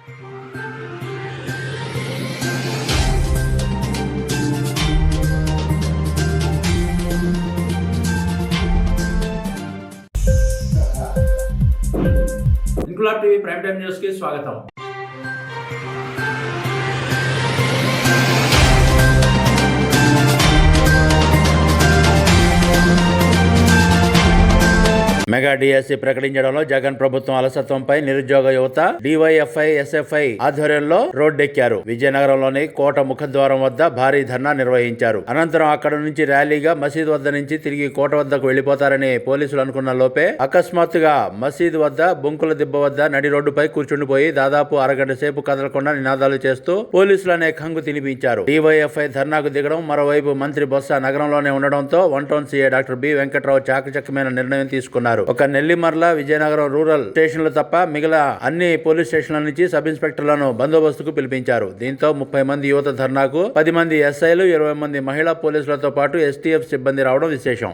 Inquilab TV prime time news కి స్వాగతం. Mega DSC ప్రకటించడంలో Jagan ప్రభుత్వం అలసత్వంపై నిరుద్యోగ యువత డివైఎఫ్ఐ ఎస్ఎఫ్ఐ ఆధ్వర్యంలో రోడ్డెక్కారు. విజయనగరంలోని కోట ముఖద్వారం వద్ద భారీ ధర్నా నిర్వహించారు. అనంతరం అక్కడ నుంచి ర్యాలీగా మసీద్ వద్ద నుంచి తిరిగి కోట వద్దకు వెళ్లిపోతారని పోలీసులు అనుకున్న లోపే అకస్మాత్తుగా మసీద్ వద్ద బొంకుల దిబ్బ వద్ద నడి రోడ్డుపై కూర్చుండిపోయి దాదాపు అరగంట సేపు కదలకుండా నినాదాలు చేస్తూ పోలీసులనే ఖంగు తినిపించారు. డివైఎఫ్ఐ ధర్నాకు దిగడం, మరోవైపు మంత్రి బొత్స నగరంలోనే ఉండడంతో one town CA doctor B Venkatrao చాకచక్యమైన నిర్ణయం తీసుకున్నారు. ఒక నెల్లిమర్ల, విజయనగరం రూరల్ స్టేషన్లు తప్ప మిగిలిన అన్ని పోలీస్ స్టేషన్ల నుంచి సబ్ ఇన్స్పెక్టర్లను బందోబస్తుకు పిలిపించారు. దీంతో 30 మంది యువత ధర్నాకు 10 మంది ఎస్ఐలు, 20 మంది మహిళా పోలీసులతో పాటు ఎస్టీఎఫ్ సిబ్బంది రావడం విశేషం.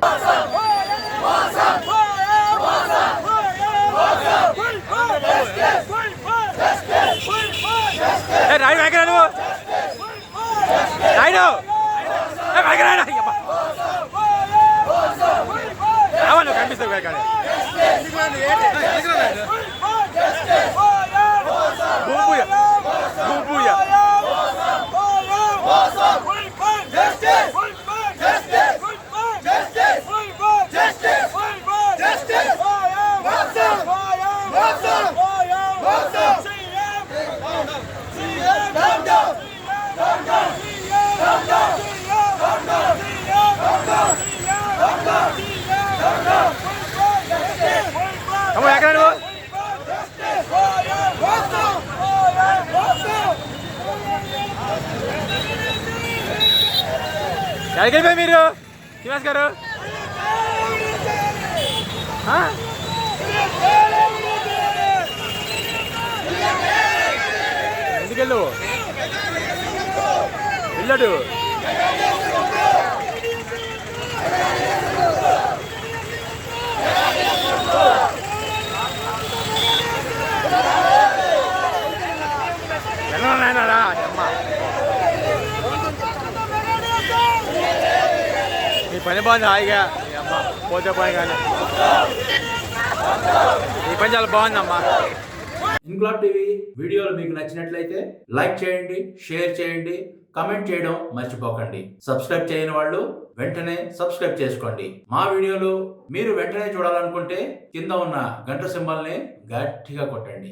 ఎక్కడికి మీరు శ్రీనివాస్ గారు ఎందుకు వెళ్ళు వెళ్ళాడు నాయనరా అమ్మ నీ పని బాగుంది హాయిగా అమ్మ పోతే పని కానీ నీ పని చాలా బాగుందమ్మా. ఇంక్లాబ్ టీవీ వీడియోలు మీకు నచ్చినట్లయితే లైక్ చేయండి, షేర్ చేయండి, కమెంట్ చేయడం మర్చిపోకండి. సబ్స్క్రైబ్ చేయని వాళ్ళు వెంటనే సబ్స్క్రైబ్ చేసుకోండి. మా వీడియోలు మీరు వెంటనే చూడాలనుకుంటే కింద ఉన్న గంట సింబల్ని గట్టిగా కొట్టండి.